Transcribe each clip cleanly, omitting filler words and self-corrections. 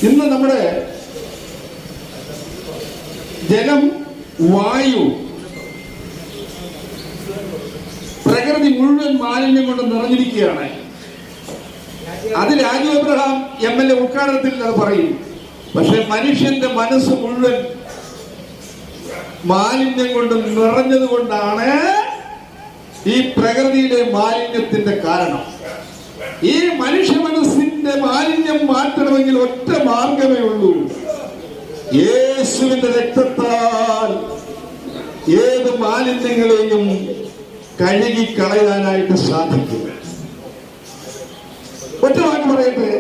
ഇന്ന് നമ്മുടെ ജലം, വായു, പ്രകൃതി മുഴുവൻ മാലിന്യം കൊണ്ട് നിറഞ്ഞിരിക്കുകയാണ്. അത് രാജു എബ്രഹാം MLA ഉദ്ഘാടനത്തിൽ അത് പറയും. പക്ഷെ മനുഷ്യന്റെ മനസ്സ് മുഴുവൻ മാലിന്യം കൊണ്ട് നിറഞ്ഞത് കൊണ്ടാണ് ഈ പ്രകൃതിയിലെ മാലിന്യത്തിന്റെ കാരണം. ഈ മനുഷ്യ മനസ്സിന്റെ മാലിന്യം മാറ്റണമെങ്കിൽ ഒറ്റ മാർഗമേ ഉള്ളൂ. യേശുവിന്റെ രക്തത്താൽ ഏത് മാലിന്യങ്ങളെയും കഴുകി കളയാനായിട്ട് സാധിക്കും. ഒറ്റ വാക്ക് പറയട്ടെ.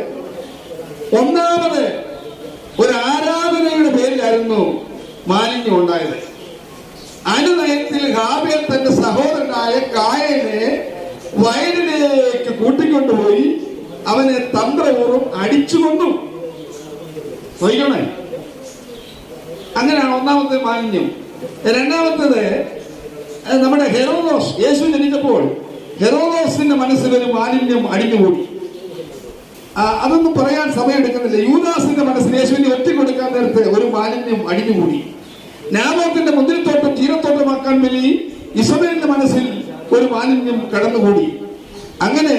ഒന്നാമത് ഒരു ആരാധനയുടെ പേരിലായിരുന്നു മാലിന്യം ഉണ്ടായത്. അനുനയത്തിൽ ഹാബേൽ തന്റെ സഹോദരനായ കായനെ വയലിലേക്ക് കൂട്ടിക്കൊണ്ടുപോയി അവനെ തന്ത്രപൂർവ്വം അടിച്ചു കൊന്നു. നോക്കണേ, അങ്ങനെയാണ് ഒന്നാമത്തെ മാലിന്യം. രണ്ടാമത്തേത് നമ്മുടെ ഹെറോദോസ്, യേശു ജനിച്ചപ്പോൾ ഹെറോദോസിന്റെ മനസ്സിൽ ഒരു മാലിന്യം അടിഞ്ഞുകൂടി. അതൊന്നും പറയാൻ സമയമെടുക്കുന്നില്ല. യൂദാസിന്റെ മനസ്സിൽ യേശുവിനെ ഒറ്റ കൊടുക്കാൻ നേരത്ത് ഒരു മാലിന്യം അടിഞ്ഞുകൂടി. നാബോത്തിന്റെ മുന്തിരിത്തോട്ടം ചീരത്തോട്ടമാക്കാൻ വേണ്ടി ഇസബേലിന്റെ മനസ്സിൽ ഒരു മാലിന്യം കടന്നുകൂടി. അങ്ങനെ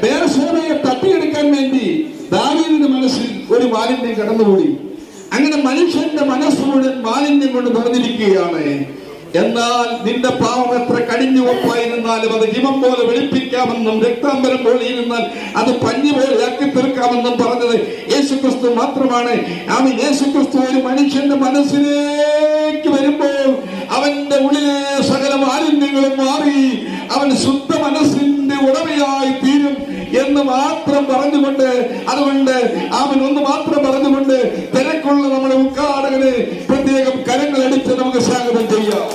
ബേർശേബയെ തട്ടിയെടുക്കാൻ വേണ്ടി ദാവീദിന്റെ മനസ്സിൽ ഒരു മാലിന്യം കടന്നുകൂടി. അങ്ങനെ മനുഷ്യന്റെ മനസ്സ് മുഴുവൻ മാലിന്യം കൊണ്ട് നിറഞ്ഞിരിക്കുകയാണ്. എന്നാൽ നിന്റെ പാവം എത്ര കടിഞ്ഞു ഒപ്പായിരുന്നാലും അത് ഹിമം പോലെ വെളുപ്പിക്കാമെന്നും രക്താംബരം പോലെ ഇരുന്നാൽ അത് പഞ്ഞി പോലെ ആക്കി തീർക്കാമെന്നും പറഞ്ഞത് യേശുക്രിസ്തു മാത്രമാണ്. അവൻ യേശുക്രിസ്തു ഒരു മനുഷ്യന്റെ മനസ്സിലേക്ക് വരുമ്പോൾ അവന്റെ ഉള്ളിലെ സകല മാലിന്യങ്ങളും മാറി അവൻ ശുദ്ധ മനസ്സിന്റെ ഉടമയായി തീരും എന്ന് മാത്രം പറഞ്ഞുകൊണ്ട്, അതുകൊണ്ട് അവൻ ഒന്ന് മാത്രം പറഞ്ഞുകൊണ്ട് തിരക്കുള്ള നമ്മുടെ ഉദ്ഘാടകന് പ്രത്യേകം കരങ്ങളടിച്ച് നമുക്ക് സ്വാഗതം ചെയ്യാം.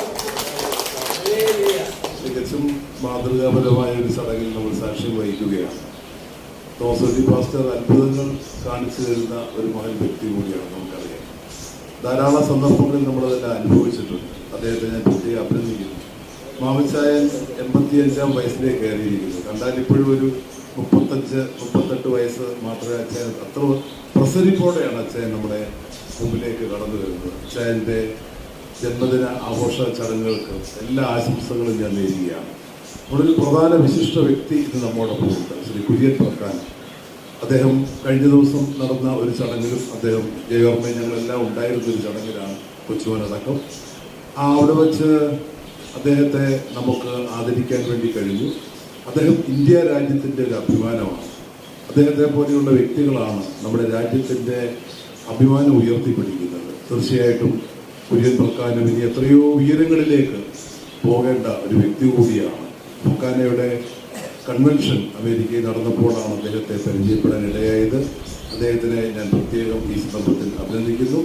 തികച്ചും മാതൃകാപരമായ ഒരു ചടങ്ങിൽ നമ്മൾ സാക്ഷ്യം വഹിക്കുകയാണ്. തോമസ് പാസ്റ്റർ അത്ഭുതങ്ങൾ കാണിച്ചു തരുന്ന ഒരു മഹൽ വ്യക്തി കൂടിയാണ്. നമുക്കറിയാം, ധാരാളം സന്ദർഭങ്ങളിൽ നമ്മളതെല്ലാം അനുഭവിച്ചിട്ടുണ്ട്. അദ്ദേഹത്തെ ഞാൻ പ്രത്യേകം അഭിനന്ദിക്കുന്നു. മാമച്ചായൻ 85-ാം വയസ്സിലേക്ക് കയറിയിരിക്കുന്നു. കണ്ടാൽ ഇപ്പോഴും ഒരു 35-38 വയസ്സ് മാത്രമേ അച്ഛൻ, അത്ര പ്രസരിപ്പോടെയാണ് അച്ഛൻ നമ്മുടെ മുമ്പിലേക്ക് കടന്നു വരുന്നത്. അച്ഛൻ്റെ ജന്മദിന ആഘോഷ ചടങ്ങുകൾക്ക് എല്ലാ ആശംസകളും ഞാൻ നേരുകയാണ്. നമ്മുടെ ഒരു പ്രധാന വിശിഷ്ട വ്യക്തി ഇത് നമ്മോടൊപ്പം ഉണ്ട്, ശ്രീ കുര്യൻ പ്രക്കാൻ. അദ്ദേഹം കഴിഞ്ഞ ദിവസം നടന്ന ഒരു ചടങ്ങിലും അദ്ദേഹം ജയോർമ്മ ഞങ്ങളെല്ലാം ഉണ്ടായിരുന്ന ഒരു ചടങ്ങിലാണ് കൊച്ചുമോനടക്കം. അവിടെ വച്ച് അദ്ദേഹത്തെ നമുക്ക് ആദരിക്കാൻ വേണ്ടി കഴിഞ്ഞു. അദ്ദേഹം ഇന്ത്യ രാജ്യത്തിൻ്റെ ഒരു അഭിമാനമാണ്. അദ്ദേഹത്തെ പോലെയുള്ള വ്യക്തികളാണ് നമ്മുടെ രാജ്യത്തിൻ്റെ അഭിമാനം ഉയർത്തിപ്പിടിക്കുന്നത്. തീർച്ചയായിട്ടും കുര്യൻ പ്രക്കാനും ഇനി എത്രയോ ഉയരങ്ങളിലേക്ക് പോകേണ്ട ഒരു വ്യക്തി കൂടിയാണ്. പ്രക്കാനയുടെ കൺവെൻഷൻ അമേരിക്കയിൽ നടന്നപ്പോഴാണ് അദ്ദേഹത്തെ പരിചയപ്പെടാൻ ഇടയായത്. അദ്ദേഹത്തിനെ ഞാൻ പ്രത്യേകം ഈ സന്ദർഭത്തിൽ അഭിനന്ദിക്കുന്നു.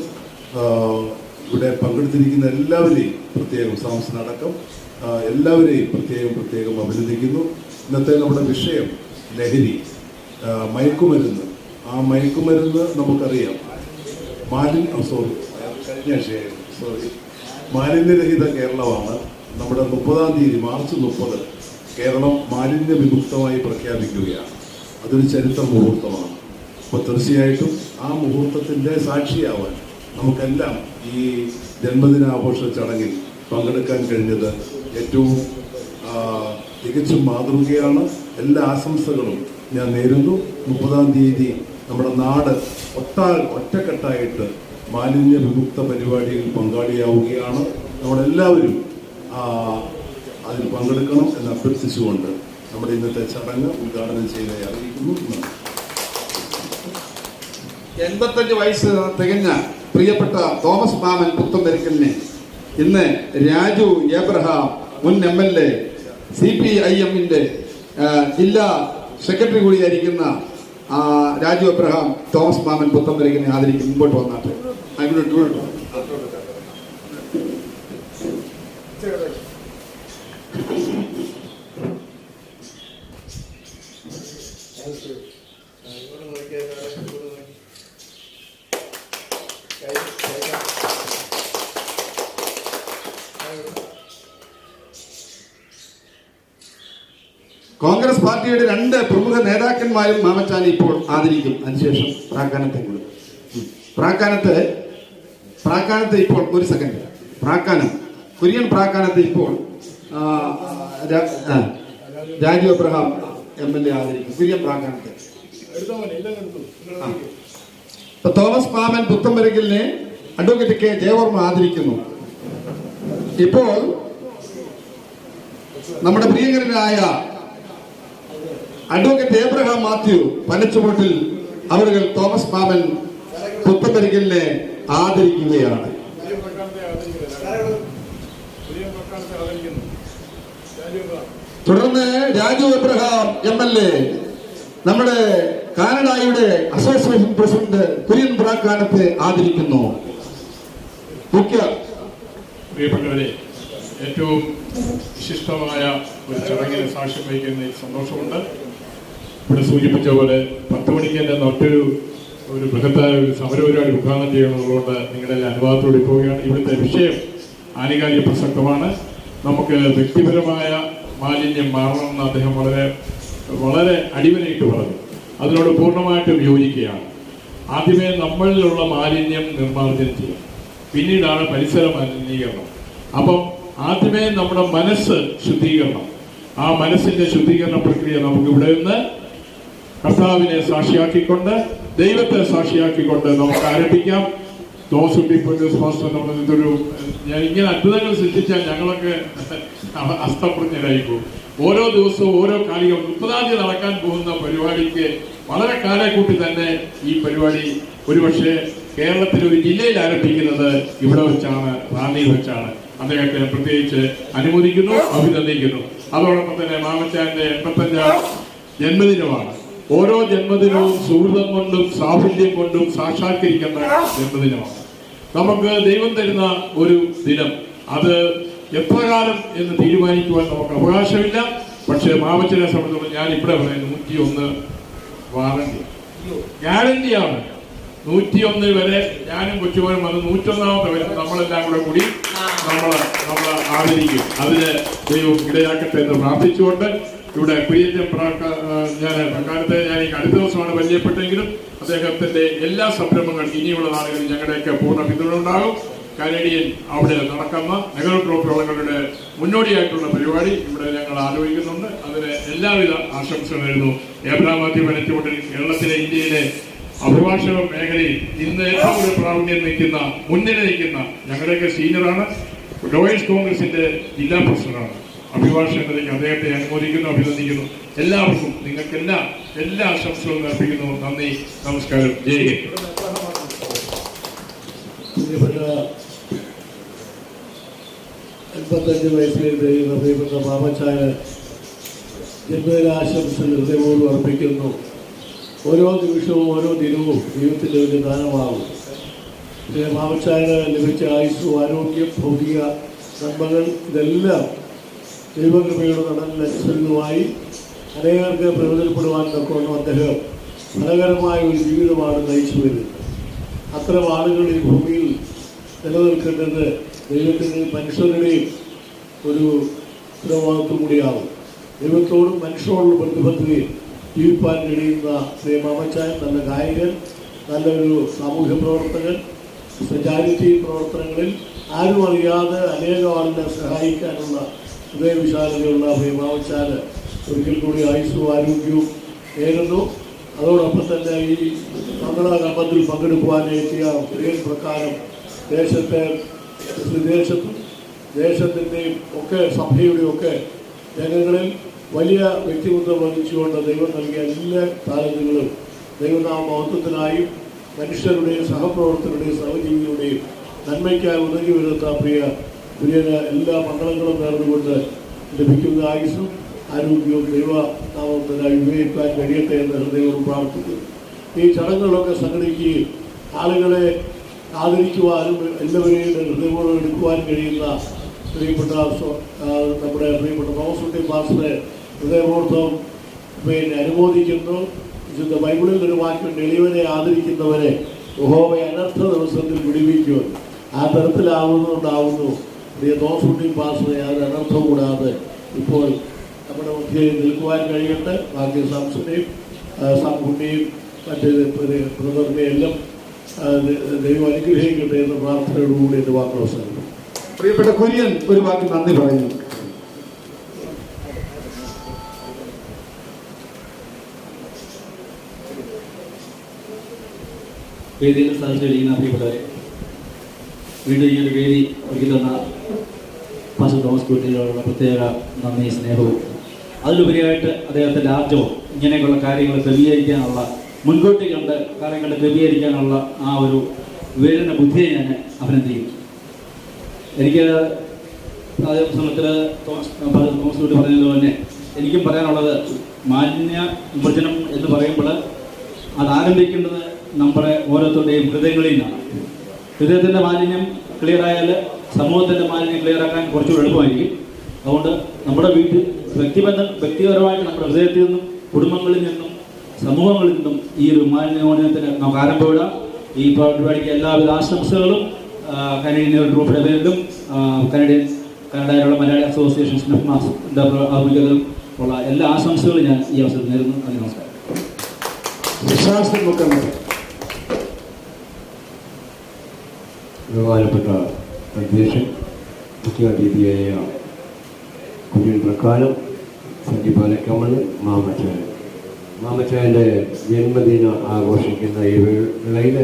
ഇവിടെ പങ്കെടുത്തിരിക്കുന്ന എല്ലാവരെയും പ്രത്യേകം, സാംസനടക്കം എല്ലാവരെയും പ്രത്യേകം അഭിനന്ദിക്കുന്നു. ഇന്നത്തെ നമ്മുടെ വിഷയം ലഹരി, മയക്കുമരുന്ന്. ആ മയക്കുമരുന്ന് നമുക്കറിയാം. മാലിന്യരഹിത കേരളമാണ് നമ്മുടെ 30-ാം തീയതി മാർച്ച് 30 കേരളം മാലിന്യ വിമുക്തമായി പ്രഖ്യാപിക്കുകയാണ്. അതൊരു ചരിത്ര മുഹൂർത്തമാണ്. അപ്പോൾ തീർച്ചയായിട്ടും ആ മുഹൂർത്തത്തിൻ്റെ സാക്ഷിയാവാൻ നമുക്കെല്ലാം ഈ ജന്മദിനാഘോഷ ചടങ്ങിൽ പങ്കെടുക്കാൻ കഴിഞ്ഞത് ഏറ്റവും തികച്ചും മാതൃകയാണ്. എല്ലാ ആശംസകളും ഞാൻ നേരുന്നു. 30-ാം തീയതി നമ്മുടെ നാട് ഒറ്റക്കെട്ടായിട്ട് മാലിന്യ വിമുക്ത പരിപാടിയിൽ പങ്കാളിയാവുകയാണ്. നമ്മളെല്ലാവരും അതിൽ പങ്കെടുക്കണം എന്ന് അഭ്യർത്ഥിച്ചുകൊണ്ട് നമ്മുടെ ഇന്നത്തെ ചടങ്ങ് ഉദ്ഘാടനം ചെയ്തതായി അറിയിക്കുന്നു. 85 വയസ്സ് തികഞ്ഞ പ്രിയപ്പെട്ട തോമസ് മാമൻ പുത്തമ്പരിക്കലിനെ ഇന്ന് രാജു എബ്രഹാം, മുൻ MLA, CPIM-ന്റെ ജില്ലാ സെക്രട്ടറി കൂടിയായിരിക്കുന്ന രാജു എബ്രഹാം തോമസ് മാമൻ പുത്തമ്പരിക്കലിനെ ആദരിക്കും. മുമ്പോട്ട് വന്നാട്ടെ. കോൺഗ്രസ് പാർട്ടിയുടെ 2 പ്രമുഖ നേതാക്കന്മാരും മാമച്ചാനെ ഇപ്പോൾ ആദരിക്കും. അതിനുശേഷം പ്രാക്കാനത്തെ കൊടുക്കും. പ്രാക്കാനത്തെ ഇപ്പോൾ ഒരു സെക്കൻഡ്. കുര്യൻ പ്രാക്കാനത്തെ ഇപ്പോൾ രാജു അബ്രഹാം MLA ആദരിക്കും. കുര്യൻ പ്രാക്കാനത്തെ. തോമസ് മാമൻ പുത്തമ്പരക്കലിനെ അഡ്വക്കേറ്റ് കെ ജയവർമ്മ ആദരിക്കുന്നു. ഇപ്പോൾ നമ്മുടെ പ്രിയങ്കരനായ അഡ്വക്കേറ്റ് ഏബ്രഹാം മാത്യു പനച്ചുമൂട്ടിൽ അവർ തോമസ് മാമൻ പുത്തമ്പരക്കലിനെ ആദരിക്കുകയാണ്. തുടർന്ന് രാജു എബ്രഹാം MLA നമ്മുടെ കാനഡയുടെ അസോസിയേഷൻ പ്രസിഡന്റ് കുര്യൻ പ്രാക്കാനത്തെ ആദരിക്കുന്നു. പ്രിയപ്പെട്ടവരെ, ഏറ്റവും വിശിഷ്ടമായ ഒരു ചടങ്ങിന് സാക്ഷ്യം വഹിക്കുന്നതിൽ സന്തോഷമുണ്ട്. ഇവിടെ സൂചിപ്പിച്ച പോലെ 10 മണിക്ക് തന്നെ മറ്റൊരു ബൃഹത്തായ ഒരു സമരപരിപാടി ഉദ്ഘാടനം ചെയ്യണമെന്നുള്ളതുകൊണ്ട് നിങ്ങളുടെ അനുവാദത്തോടെ പോവുകയാണ്. ഇവിടുത്തെ വിഷയം ആനുകാലിക പ്രസക്തമാണ്. നമുക്ക് വ്യക്തിപരമായ മാലിന്യം മാറണമെന്ന് അദ്ദേഹം വളരെ അടിവരയിട്ട് പറഞ്ഞു. അതിനോട് പൂർണ്ണമായിട്ടും യോജിക്കുകയാണ്. ആദ്യമേ നമ്മളിലുള്ള മാലിന്യം നിർമ്മാർജ്ജനം ചെയ്യണം, പിന്നീടാണ് പരിസര മലിനീകരണം. അപ്പം ആദ്യമേ നമ്മുടെ മനസ്സ് ശുദ്ധീകരണം. ആ മനസ്സിന്റെ ശുദ്ധീകരണ പ്രക്രിയ നമുക്ക് ഇവിടെ നിന്ന് കർത്താവിനെ സാക്ഷിയാക്കിക്കൊണ്ട്, ദൈവത്തെ സാക്ഷിയാക്കിക്കൊണ്ട് നമുക്ക് ആരംഭിക്കാം. ഞാൻ ഇങ്ങനെ അത്ഭുതങ്ങൾ സൃഷ്ടിച്ചാൽ ഞങ്ങളൊക്കെ അസ്തപ്രജ്ഞരായി പോകും. ഓരോ ദിവസവും ഓരോ കാലികം 30-ാം തീയതി നടക്കാൻ പോകുന്ന പരിപാടിക്ക് വളരെ കാലക്കൂട്ടി തന്നെ ഈ പരിപാടി ഒരുപക്ഷെ കേരളത്തിലെ ഒരു ജില്ലയിൽ ആരംഭിക്കുന്നത് ഇവിടെ വെച്ചാണ്, റാന്നിയിൽ വെച്ചാണ്. അദ്ദേഹത്തെ പ്രത്യേകിച്ച് അനുമോദിക്കുന്നു, അഭിനന്ദിക്കുന്നു. അതോടൊപ്പം തന്നെ മാമച്ചാന്റെ 85-ാം ജന്മദിനമാണ്. ഓരോ ജന്മദിനവും സുഹൃതം കൊണ്ടും സാഫല്യം കൊണ്ടും സാക്ഷാത്കരിക്കേണ്ട ജന്മദിനമാണ്. നമുക്ക് ദൈവം തരുന്ന ഒരു ദിനം, അത് എത്ര കാലം എന്ന് തീരുമാനിക്കുവാൻ നമുക്ക് അവകാശമില്ല. പക്ഷേ മാമച്ചനെ സംബന്ധിച്ചിടത്തോളം ഞാൻ ഇവിടെ പറയുന്നത് 101 വാറന്റി ഗ്യാരണ്ടിയാണ്. 101 വരെ ഞാനും കൊച്ചുമോനും വന്ന് 101-ാമത്തെ വരെ നമ്മളെല്ലാം കൂടി നമ്മൾ ആദരിക്കും. അതിന് ദൈവം ഇടയാക്കട്ടെ എന്ന് പ്രാർത്ഥിച്ചുകൊണ്ട് ഇവിടെ പ്രിയജൻ ഞാൻ പ്രകാരത്തെ ഞാൻ ഈ അടുത്ത ദിവസമാണ് പരിചയപ്പെട്ടെങ്കിലും അദ്ദേഹത്തിന്റെ എല്ലാ സംരംഭങ്ങളും ഇനിയുള്ള നാളുകളിൽ ഞങ്ങളുടെയൊക്കെ പൂർണ്ണ പിന്തുണ ഉണ്ടാകും. കനേഡിയൻ അവിടെ നടക്കുന്ന നെഹ്റു ട്രോഫി വള്ളങ്ങളുടെ മുന്നോടിയായിട്ടുള്ള പരിപാടി ഇവിടെ ഞങ്ങൾ ആലോചിക്കുന്നുണ്ട്. അതിന് എല്ലാവിധ ആശംസകൾ നേരുന്നു. ഏബ്രഹാം മാത്യു പനച്ചുമൂട്ടിൽ കേരളത്തിലെ, ഇന്ത്യയിലെ അഭിഭാഷക മേഖലയിൽ ഇന്ന് ഏറ്റവും കൂടുതൽ പ്രാവീണ്യം നിൽക്കുന്ന, മുന്നിൽ നിൽക്കുന്ന ഞങ്ങളുടെയൊക്കെ സീനിയറാണ്. ലോയേഴ്സ് കോൺഗ്രസിന്റെ ജില്ലാ പ്രസിഡന്റാണ്. അഭിഭാഷകനിലേക്ക് അദ്ദേഹത്തെ അനുമോദിക്കുന്നു, അഭിനന്ദിക്കുന്നു. എല്ലാവർക്കും നിങ്ങൾക്കെല്ലാം എല്ലാ ആശംസകളും അർപ്പിക്കുന്നു. നന്ദി, നമസ്കാരം, ജയ് ഹിന്ദ്. 85 വയസ്സിലേക്ക് കഴിയുന്ന പ്രിയപ്പെട്ട മാമച്ചാന് ജന്മദിനാശംസകൾ ഹൃദയപൂർവ്വം അർപ്പിക്കുന്നു. ഓരോ നിമിഷവും ഓരോ ദിനവും ദൈവത്തിൻ്റെ വലിയ ദാനമാകും. മാമച്ചാന് ലഭിച്ച ആയുസ്സും ആരോഗ്യം, ഭൗതിക നന്മകൾ ഇതെല്ലാം ദൈവകൃപയുടെ നടനിലനുസൃതമായി അനേകർക്ക് പ്രയോജനപ്പെടുവാൻ തക്കവണ്ണം അദ്ദേഹം ഫലകരമായ ഒരു ജീവിതമാണ് നയിച്ചു വരുന്നത്. അത്തരം ആളുകൾ ഈ ഭൂമിയിൽ നിലനിൽക്കേണ്ടത് ദൈവത്തിൻ്റെയും മനുഷ്യരുടെയും ഒരു ഉത്തരവാദിത്വം കൂടിയാകും. ദൈവത്തോടും മനുഷ്യരോടുള്ള പ്രതിബദ്ധതയിൽ ജീവിപ്പാൻ കഴിയുന്ന ശ്രീ മാമച്ചാൻ നല്ല ഗായകൻ, നല്ലൊരു സാമൂഹ്യ പ്രവർത്തകൻ, ചാരിറ്റി പ്രവർത്തനങ്ങളിൽ ആരും അറിയാതെ അനേകം ആളുകളെ സഹായിക്കാനുള്ള ഹൃദയവിശാലതയുള്ള ശ്രീ മാമച്ചാന് ഒരിക്കൽ കൂടി ആയുസ്സും ആരോഗ്യവും നേരുന്നു. അതോടൊപ്പം തന്നെ ഈ മംഗളകർമ്മത്തിൽ പങ്കെടുക്കുവാനെത്തിയ കുര്യൻ പ്രകാരം ദേശത്തിൻ്റെയും ഒക്കെ സഭയുടെയും ഒക്കെ രംഗങ്ങളിൽ വലിയ വ്യക്തിത്വം വഹിച്ചുകൊണ്ട് ദൈവം നൽകിയ എല്ലാ താലന്തുകളും ദൈവനാമ മഹത്വത്തിനായും മനുഷ്യരുടെയും സഹപ്രവർത്തകരുടെയും സഹജീവികളുടെയും നന്മയ്ക്കായി ഉണങ്ങി വരുന്ന കുര്യന് എല്ലാ മംഗളങ്ങളും നേർന്നുകൊണ്ട് ലഭിക്കുന്ന ആയുസ്സും ആരോഗ്യവും ദൈവനാമത്തിനായി ഉപയോഗിക്കാൻ കഴിയട്ടെ എന്ന് ഹൃദയവും പ്രാർത്ഥിക്കുന്നു. ഈ ചടങ്ങുകളൊക്കെ സംഘടിക്കുകയും ആളുകളെ ആദരിക്കുവാനും എല്ലാവരെയും ഹൃദയപൂർവ്വം എടുക്കുവാനും കഴിയുന്ന നമ്മുടെ പ്രിയപ്പെട്ട തോമസ് പാസ്റ്ററെ ഹൃദയപൂർവ്വം അനുമോദിക്കുന്നു. വിശുദ്ധ ബൈബിളിൽ ഒരു വാക്യമുണ്ട്, എളിയവനെ ആദരിക്കുന്നവരെ യഹോവയെ അനർത്ഥ ദിവസത്തിൽ വിടുവിക്കുവാൻ. ആ തരത്തിലാവുന്നുണ്ടാവുന്നു പ്രിയ തോമസ് പാസ്റ്ററെ. അത് അനർത്ഥം കൂടാതെ ഇപ്പോൾ നമ്മുടെ മധ്യേ നിൽക്കുവാൻ കഴിയട്ടെ. ബാക്കി സാംസനെയും സാംകുട്ടിയും മറ്റ് ബ്രദറിനെയും എല്ലാം ദൈവം അനുഗ്രഹിക്കട്ടെ എന്ന പ്രാർത്ഥനയോടുകൂടി എൻ്റെ വാക്കുകൾ അവസാനിക്കും. പ്രിയപ്പെട്ട കുര്യൻ ഒരു വാക്ക് നന്ദി പറയുന്നു. വേദിയിൽ സാധിച്ചിരിക്കുന്ന പ്രിയപ്പെട്ടവരെ, വീണ്ടും ഈ ഒരു വേദി ഒരുക്കി തന്ന പാസ്റ്റർ തോമസ് കുട്ടിയോടുള്ള പ്രത്യേക നന്ദി, സ്നേഹവും അതിലുപരിയായിട്ട് അദ്ദേഹത്തിൻ്റെ ആർജവും ഇങ്ങനെയൊക്കെയുള്ള കാര്യങ്ങൾ ക്രമീകരിക്കാനുള്ള, മുൻകൂട്ടി കണ്ട് കാര്യങ്ങൾ ക്രമീകരിക്കാനുള്ള ആ ഒരു വിവേചന ബുദ്ധിയെ ഞാൻ അഭിനന്ദിക്കുന്നു. എനിക്ക് അതേ സമയത്തിൽ തോമസ് കുട്ടി പറഞ്ഞതുപോലെ തന്നെ എനിക്കും പറയാനുള്ളത്, മാലിന്യ വിമർശനം എന്ന് പറയുമ്പോൾ അത് ആരംഭിക്കേണ്ടത് നമ്മുടെ ഓരോരുത്തരുടെയും ഹൃദയങ്ങളിൽ നിന്നാണ്. ഹൃദയത്തിൻ്റെ മാലിന്യം ക്ലിയറായാൽ സമൂഹത്തിൻ്റെ മാലിന്യം ക്ലിയറാക്കാൻ കുറച്ചുകൂടി എളുപ്പമായിരിക്കും. അതുകൊണ്ട് നമ്മുടെ വ്യക്തിപരമായിട്ട് നമ്മുടെ ഹൃദയത്തിൽ നിന്നും, കുടുംബങ്ങളിൽ നിന്നും, സമൂഹങ്ങളിൽ നിന്നും ഈ ഒരു മാലിന്യോജനത്തിന് നമുക്ക് ആരംഭമിടാം. ഈ പരിപാടിക്ക് എല്ലാവിധ ആശംസകളും കനേഡിയൻ ഗ്രൂപ്പിൻ്റെ പേരിലും കനഡയിലുള്ള മലയാളി അസോസിയേഷൻ സ്നഫ്മാസിൻ്റെ ആഭിമുഖ്യത്തിലും ഉള്ള എല്ലാ ആശംസകളും ഞാൻ ഈ അവസരത്തിൽ നേരുന്നു. നന്ദി, നമസ്കാരം. ബഹുമാനപ്പെട്ട അധ്യക്ഷൻ, മുഖ്യാതിഥിയായ കുര്യൻ പ്രക്കാലം, സന്ധിപാലക്കമ്മണ്, മാമച്ചായൻ്റെ ജന്മദിനം ആഘോഷിക്കുന്ന ഈ വേളയിൽ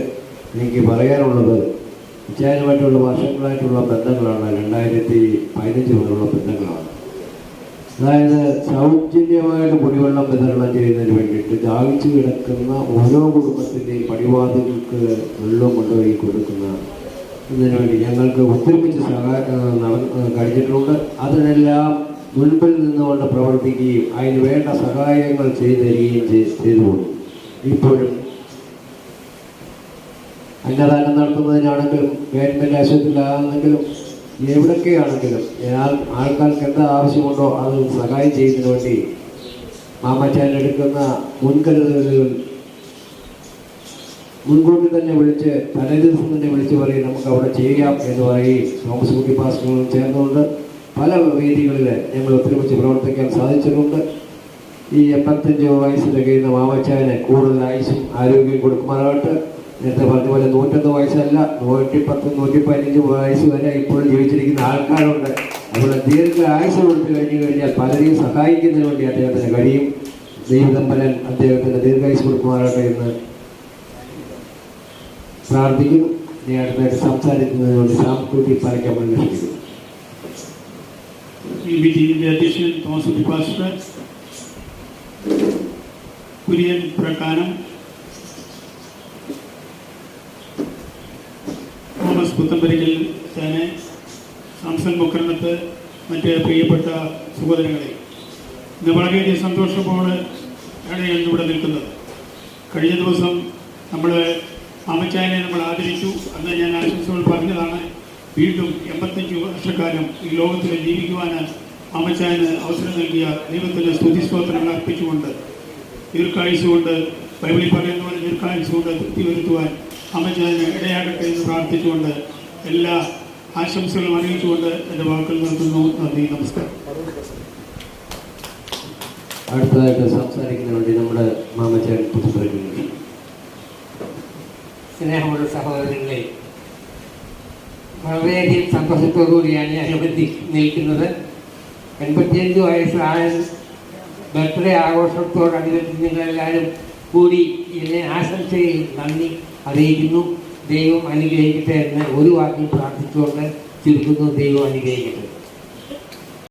എനിക്ക് പറയാനുള്ളത്, അച്ചായനുമായിട്ടുള്ള വർഷങ്ങളായിട്ടുള്ള ബന്ധങ്ങളാണ്. 2015 മുതലുള്ള ബന്ധങ്ങളാണ്. അതായത് സൗജന്യമായിട്ട് കുടിവെള്ളം വിതരണം ചെയ്യുന്നതിന് വേണ്ടിയിട്ട് ദാഹിച്ചു കിടക്കുന്ന ഓരോ കുടുംബത്തിൻ്റെയും പടിവാതികൾക്ക് വെള്ളം കൊണ്ടുപോയി കൊടുക്കുന്ന ഇതിനു വേണ്ടി ഞങ്ങൾക്ക് ഒത്തൊരുമിച്ച് കഴിഞ്ഞിട്ടുണ്ട്. അതിനെല്ലാം മുൻപിൽ നിന്നുകൊണ്ട് പ്രവർത്തിക്കുകയും അതിന് വേണ്ട സഹായങ്ങൾ ചെയ്തു തരികയും ചെയ്തുകൊണ്ടു. ഇപ്പോഴും അന്നദാനം നടത്തുന്നതിനാണെങ്കിലും ഗവൺമെൻറ് ആശുപത്രിയിലാണെങ്കിലും എവിടൊക്കെയാണെങ്കിലും ആൾക്കാർക്ക് എന്താ ആവശ്യമുണ്ടോ അത് സഹായം ചെയ്യുന്നതിന് വേണ്ടി മാമച്ചാൻ എടുക്കുന്ന മുൻകരുതലുകൾ മുൻകൂട്ടി തന്നെ വിളിച്ച് തലേ ദിവസം തന്നെ വിളിച്ച് പറയും നമുക്ക് അവിടെ ചെയ്യാം എന്ന് പറയും. തോമസ് കുട്ടി പാസ്റ്ററും ചേർന്നുകൊണ്ട് പല വേദികളിൽ ഞങ്ങൾ ഒത്തൊരുമിച്ച് പ്രവർത്തിക്കാൻ സാധിച്ചിട്ടുണ്ട്. ഈ 85 വയസ്സ് തികയുന്ന മാമച്ചായന് കൂടുതൽ ആയുസ്സും ആരോഗ്യം കൊടുക്കുമാറാകട്ടെ. നേരത്തെ പറഞ്ഞ പോലെ 101 വയസ്സല്ല, 110, 115 വയസ്സ് വരെ ഇപ്പോഴും ജീവിച്ചിരിക്കുന്ന ആൾക്കാരുണ്ട്. അതുപോലെ ദീർഘ ആയുസ് കൊടുത്തു കഴിഞ്ഞാൽ പലരെയും സഹായിക്കുന്നതിന് വേണ്ടി അദ്ദേഹത്തിന് കഴിയും. ദൈവതമ്പലൻ അദ്ദേഹത്തിന് ദീർഘായുസ് കൊടുക്കുമാറാകട്ടെ എന്ന് പ്രാർത്ഥിക്കുന്നു. ഇനി അടുത്തായിട്ട് സംസാരിക്കുന്നതിന് വേണ്ടി സാംസ്കൃതിക പാലിക്കാൻ അന്വേഷിക്കുന്നു. ഈ മീറ്റിംഗിൻ്റെ അധ്യക്ഷൻ തോമസ് കുട്ടി പാസ്റ്റർ, കുര്യൻ പ്രക്കാനം, തോമസ് പുത്തമ്പരിക്കൽ തന്നെ, സാംസൺ മുക്കരണത്ത്, മറ്റ് പ്രിയപ്പെട്ട സഹോദരങ്ങളെ, ഇന്ന് വളരെയധികം സന്തോഷത്തോടെ ആണ് ഇവിടെ നിൽക്കുന്നത്. കഴിഞ്ഞ ദിവസം നമ്മൾ മാമച്ചായനെ നമ്മൾ ആദരിച്ചു. അന്ന് ഞാൻ ആശംസകൾ പറഞ്ഞതാണ്. വീണ്ടും 85 വർഷക്കാലം ഈ ലോകത്തിൽ ജീവിക്കുവാൻ മാമച്ചായന് അവസരം നൽകിയ ദൈവത്തിന് സ്തുതിസ്തോത്രങ്ങൾ അർപ്പിച്ചുകൊണ്ട്, ദീർഘായുസുകൊണ്ട്, ബൈബിളിൽ പറയുന്ന പോലെ ദീർഘായുസുകൊണ്ട് തൃപ്തി വരുത്തുവാൻ മാമച്ചായന് ഇടയാകട്ടെ എന്ന് പ്രാർത്ഥിച്ചുകൊണ്ട് എല്ലാ ആശംസകളും അറിയിച്ചുകൊണ്ട് എൻ്റെ വാക്കുകൾ നിർത്തുന്നു. നന്ദി, നമസ്കാരം. അടുത്തതായിട്ട് സംസാരിക്കുന്നതിന് വേണ്ടി നമ്മുടെ മാമച്ചായൻ പുതുപ്പറയ്ക്കുന്നു. സ്നേഹമുള്ള സഹോദരങ്ങളെ, വളരെയധികം സന്തോഷത്തോടുകൂടിയാണ് ഞാൻ നിൽക്കുന്നത്. 85 വയസ്സായ ബർത്ത്ഡേ ആഘോഷത്തോടനുബന്ധിച്ച് നിങ്ങളെല്ലാവരും കൂടി ഇതിനെ ആശംസയിൽ നന്ദി അറിയിക്കുന്നു. ദൈവം അനുഗ്രഹിക്കട്ടെ എന്ന് ഒരു വാക്കിൽ പ്രാർത്ഥിച്ചുകൊണ്ട് ചുരുക്കുന്നു. ദൈവം അനുഗ്രഹിക്കട്ടെ.